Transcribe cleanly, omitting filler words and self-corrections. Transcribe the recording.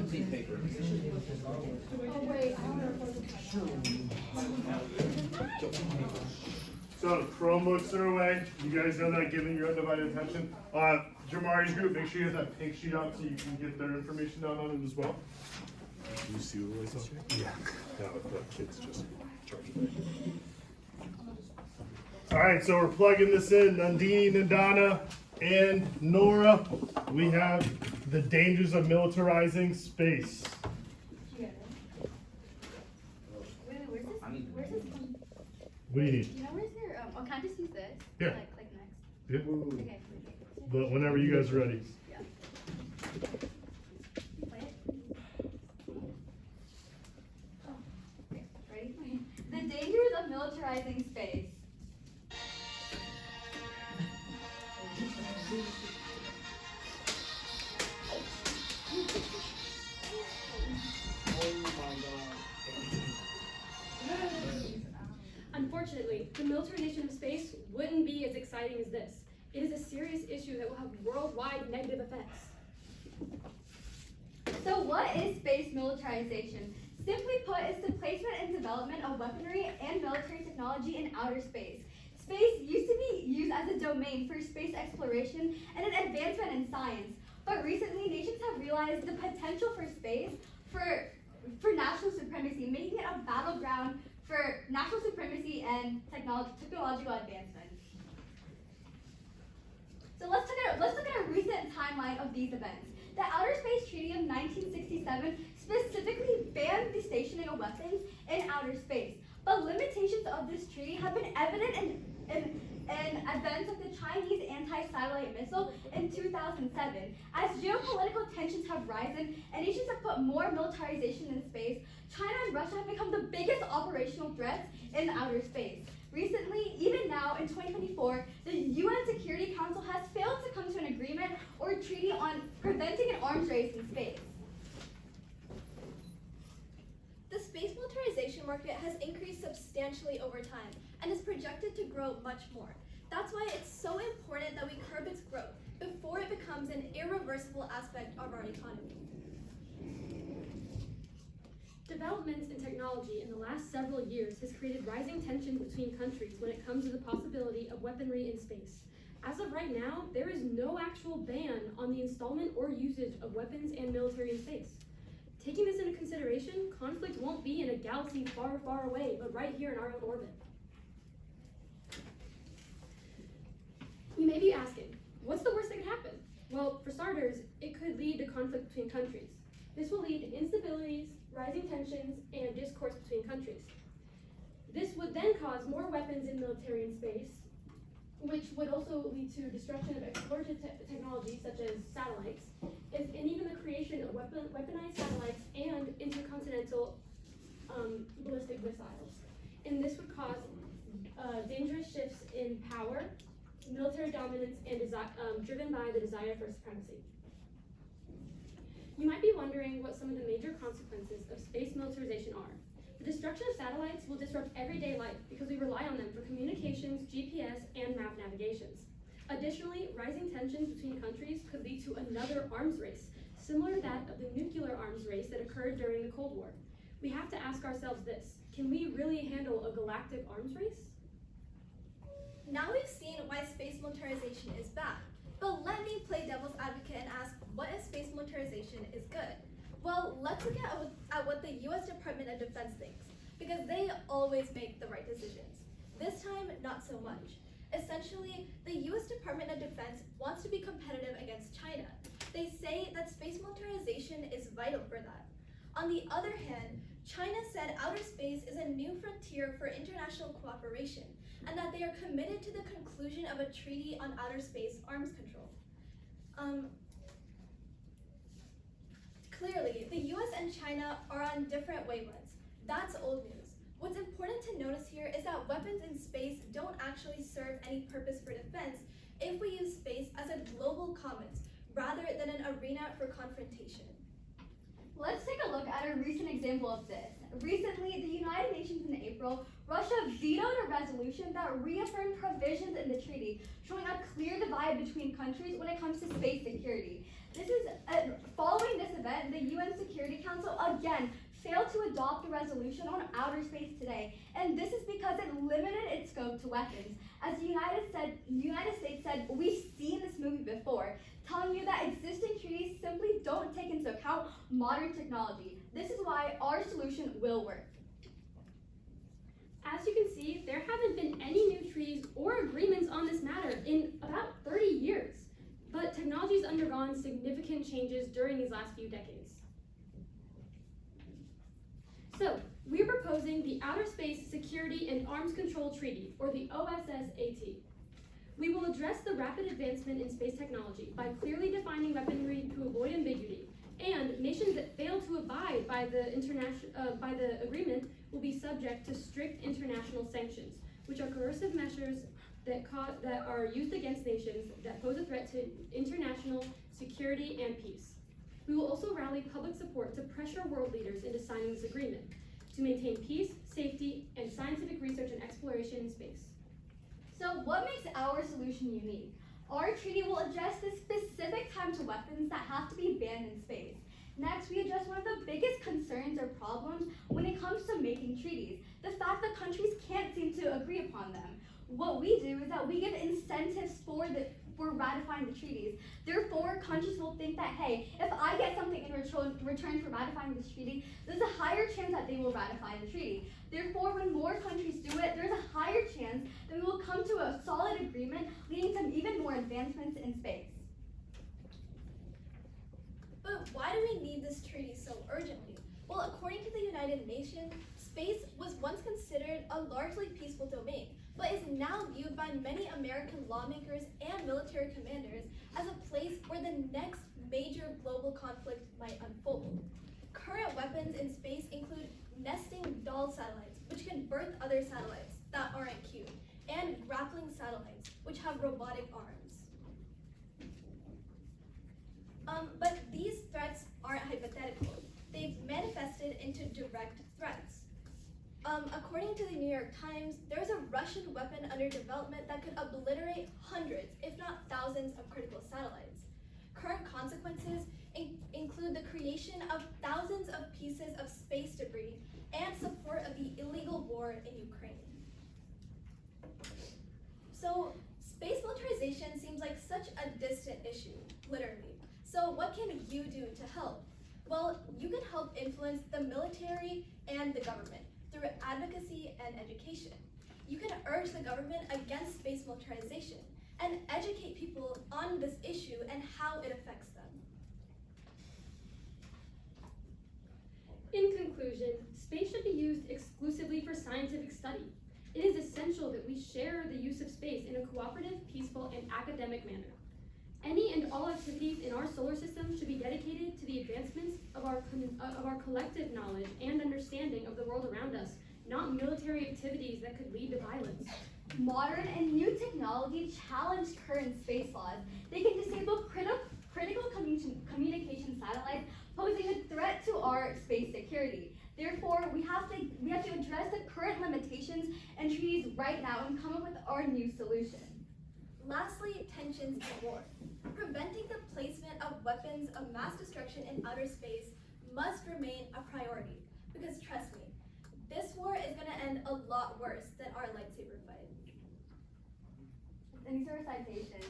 complete paper. Oh wait, I don't know. So Chromebooks are away. You guys know that, giving your undivided attention. Jamari's group, make sure you have that pink sheet out so you can get their information down on it as well. Do you see the lights on? Yeah. Now the kids just charge it. All right, so we're plugging this in. Nandini, Nandana, and Nora. We have the dangers of militarizing space. Wait, where's this? Where's this one? What do you need? You know where's your, oh, can I just use this? Yeah. Like next? Yeah. Okay. But whenever you guys are ready. Yeah. Play it. Oh, okay, ready? The dangers of militarizing space. Unfortunately, the militarization of space wouldn't be as exciting as this. It is a serious issue that will have worldwide negative effects. So what is space militarization? Simply put, it's the placement and development of weaponry and military technology in outer space. Space used to be used as a domain for space exploration and an advancement in science. But recently, nations have realized the potential for space for national supremacy, making it a battleground for national supremacy and technological advancement. So let's look at a recent timeline of these events. The Outer Space Treaty of 1967 specifically banned the stationing of weapons in outer space, but limitations of this treaty have been evident in events of the Chinese anti-satellite missile in 2007. As geopolitical tensions have risen and nations have put more militarization in space, China and Russia have become the biggest operational threats in outer space. Recently, even now in 2024, the UN Security Council has failed to come to an agreement or a treaty on preventing an arms race in space. The space militarization market has increased substantially over time and is projected to grow much more. That's why it's so important that we curb its growth before it becomes an irreversible aspect of our economy. Developments in technology in the last several years has created rising tensions between countries when it comes to the possibility of weaponry in space. As of right now, there is no actual ban on the installment or usage of weapons and military in space. Taking this into consideration, conflict won't be in a galaxy far, far away, but right here in our own orbit. You may be asking, what's the worst that could happen? Well, for starters, it could lead to conflict between countries. This will lead to instabilities, rising tensions, and discourse between countries. This would then cause more weapons and military in space, which would also lead to destruction of explorative technology such as satellites, and even the creation of weaponized satellites and intercontinental ballistic missiles. And this would cause dangerous shifts in power, military dominance, and driven by the desire for supremacy. You might be wondering what some of the major consequences of space militarization are. The destruction of satellites will disrupt everyday life because we rely on them for communications, GPS, and map navigations. Additionally, rising tensions between countries could lead to another arms race, similar to that of the nuclear arms race that occurred during the Cold War. We have to ask ourselves this: can we really handle a galactic arms race? Now we've seen why space militarization is bad, but let me play devil's advocate and ask, what if space militarization is good? Well, let's look at what the US Department of Defense thinks, because they always make the right decisions. This time, not so much. Essentially, the US Department of Defense wants to be competitive against China. They say that space militarization is vital for that. On the other hand, China said outer space is a new frontier for international cooperation, and that they are committed to the conclusion of a treaty on outer space arms control. Clearly, the US and China are on different wavelengths. That's old news. What's important to notice here is that weapons in space don't actually serve any purpose for defense if we use space as a global commons rather than an arena for confrontation. Let's take a look at a recent example of this. Recently, the United Nations in April, Russia vetoed a resolution that reaffirmed provisions in the treaty, showing a clear divide between countries when it comes to space security. Following this event, the UN Security Council again failed to adopt a resolution on outer space today, and this is because it limited its scope to weapons. As the United States said, we've seen this movie before, telling you that existing treaties simply don't take into account modern technology. This is why our solution will work. As you can see, there haven't been any new treaties or agreements on this matter in about 30 years. But technology has undergone significant changes during these last few decades. So, we're proposing the Outer Space Security and Arms Control Treaty, or the OSSAT. We will address the rapid advancement in space technology by clearly defining weaponry to avoid ambiguity, and nations that fail to abide by the agreement will be subject to strict international sanctions, which are coercive measures that are used against nations that pose a threat to international security and peace. We will also rally public support to pressure world leaders into signing this agreement to maintain peace, safety, and scientific research and exploration in space. So what makes our solution unique? Our treaty will address the specific types of weapons that have to be banned in space. Next, we address one of the biggest concerns or problems when it comes to making treaties, the fact that countries can't seem to agree upon them. What we do is that we give incentives for ratifying the treaties. Therefore, countries will think that, hey, if I get something in return for ratifying this treaty, there's a higher chance that they will ratify the treaty. Therefore, when more countries do it, there's a higher chance that we will come to a solid agreement, leading to even more advancements in space. But why do we need this treaty so urgently? Well, according to the United Nations, space was once considered a largely peaceful domain, but is now viewed by many American lawmakers and military commanders as a place where the next major global conflict might unfold. Current weapons in space include nesting doll satellites, which can birth other satellites that aren't cute, and grappling satellites, which have robotic arms. But these threats aren't hypothetical. They've manifested into direct threats. According to the New York Times, there's a Russian weapon under development that could obliterate hundreds, if not thousands, of critical satellites. Current consequences include the creation of thousands of pieces of space debris and support of the illegal war in Ukraine. So, space militarization seems like such a distant issue, literally. So what can you do to help? Well, you can help influence the military and the government through advocacy and education. You can urge the government against space militarization and educate people on this issue and how it affects them. In conclusion, space should be used exclusively for scientific study. It is essential that we share the use of space in a cooperative, peaceful, and academic manner. Any and all activities in our solar system should be dedicated to the advancements of our collective knowledge and understanding of the world around us, not military activities that could lead to violence. Modern and new technology challenge current space laws. They can disable critical communication satellites, posing a threat to our space security. Therefore, we have to address the current limitations and treaties right now and come up with our new solution. Lastly, tensions in war. Preventing the placement of weapons of mass destruction in outer space must remain a priority, because trust me, this war is going to end a lot worse than our lightsaber fight. Thanks for your citation.